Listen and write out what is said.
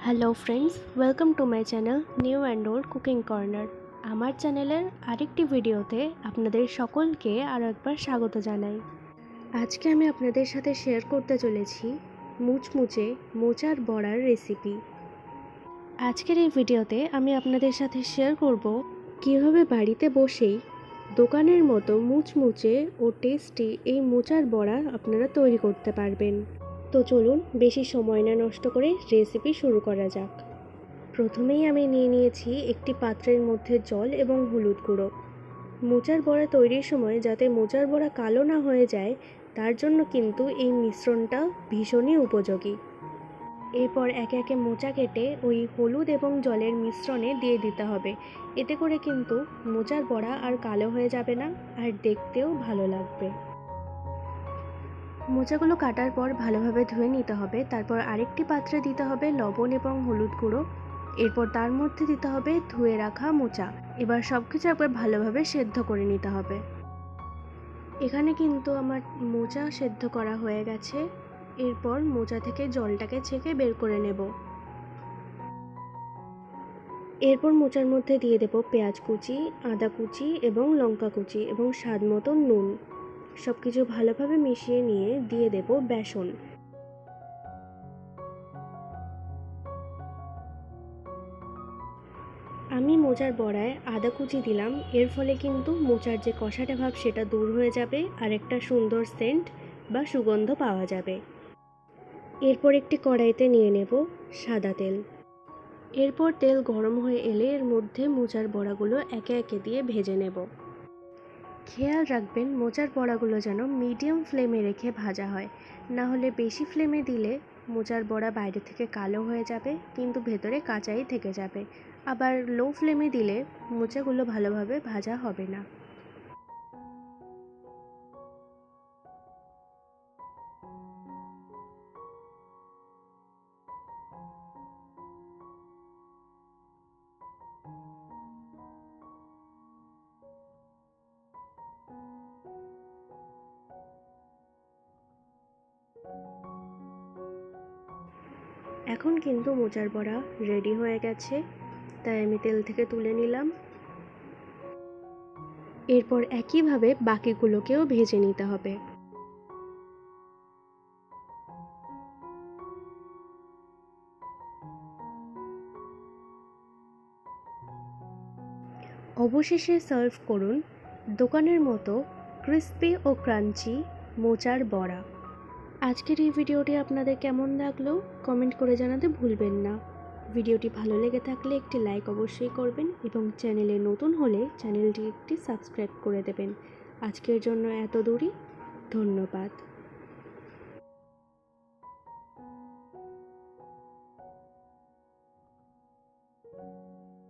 Hello friends, welcome to my channel new and old cooking corner. আমার চ্যানেলের আরেকটি ভিডিওতে আপনাদের সকলকে আরও একবার স্বাগত জানাই। আজকে আমি আপনাদের সাথে শেয়ার করতে চলেছি মুচমুচে মোচার বড়ার রেসিপি। আজকের এই ভিডিওতে আমি আপনাদের সাথে শেয়ার করব কীভাবে বাড়িতে বসেই দোকানের মতো মুচমুচে ও টেস্টি এই মোচার বড়া আপনারা তৈরি করতে পারবেন। তো চলুন বেশি সময় না নষ্ট করে রেসিপি শুরু করা যাক। প্রথমেই আমি নিয়ে নিয়েছি একটি পাত্রের মধ্যে জল এবং হলুদ গুঁড়ো। মোচার বড়া তৈরির সময় যাতে মোচার বড়া কালো না হয়ে যায় তার জন্য কিন্তু এই মিশ্রণটা ভীষণই উপযোগী। এরপর একে একে মোচা কেটে ওই হলুদ এবং জলের মিশ্রণে দিয়ে দিতে হবে। এতে করে কিন্তু মোচার বড়া আর কালো হয়ে যাবে না, আর দেখতেও ভালো লাগবে। মোচাগুলো কাটার পর ভালোভাবে ধুয়ে নিতে হবে। তারপর আরেকটি পাত্রে দিতে হবে লবণ এবং হলুদ গুঁড়ো। এরপর তার মধ্যে দিতে হবে ধুয়ে রাখা মোচা। এবার সব কিছু একবার ভালোভাবে সেদ্ধ করে নিতে হবে। এখানে কিন্তু আমার মোচা সেদ্ধ করা হয়ে গেছে। এরপর মোচা থেকে জলটাকে ছেঁকে বের করে নেব। এরপর মোচার মধ্যে দিয়ে দেব পেঁয়াজ কুচি, আদা কুচি এবং লঙ্কা কুচি এবং স্বাদ মতো নুন। সব কিছু ভালোভাবে মিশিয়ে নিয়ে দিয়ে দেব বেসন। আমি মোচার বড়ায় আদা কুচি দিলাম, এর ফলে কিন্তু মোচার যে কষাটা ভাব সেটা দূর হয়ে যাবে আর একটা সুন্দর সেন্ট বা সুগন্ধ পাওয়া যাবে। এরপর একটি কড়াইতে নিয়ে নেব সাদা তেল। এরপর তেল গরম হয়ে এলে এর মধ্যে মোচার বড়াগুলো একে একে দিয়ে ভেজে নেব। খেয়াল রাখবেন মোচার বড়াগুলো যেন মিডিয়াম ফ্লেমে রেখে ভাজা হয়, না হলে বেশি ফ্লেমে দিলে মোচার বড়া বাইরে থেকে কালো হয়ে যাবে কিন্তু ভেতরে কাঁচাই থেকে যাবে। আবার লো ফ্লেমে দিলে মোচাগুলো ভালোভাবে ভাজা হবে না। এখন কিন্তু মোচার বড়া রেডি হয়ে গেছে, তাই আমি তেল থেকে তুলে নিলাম। এরপর একইভাবে বাকিগুলোকেও ভেজে নিতে হবে। অবশেষে সার্ভ করুন দোকানের মতো ক্রিস্পি ও ক্রাঞ্চি মোচার বড়া। আজকের এই ভিডিওটি আপনাদের কেমন লাগলো কমেন্ট করে জানাতে ভুলবেন না। ভিডিওটি ভালো লেগে থাকলে একটি লাইক অবশ্যই করবেন এবং চ্যানেলে নতুন হলে চ্যানেলটি একটি সাবস্ক্রাইব করে দেবেন। আজকের জন্য এত দূরই, ধন্যবাদ।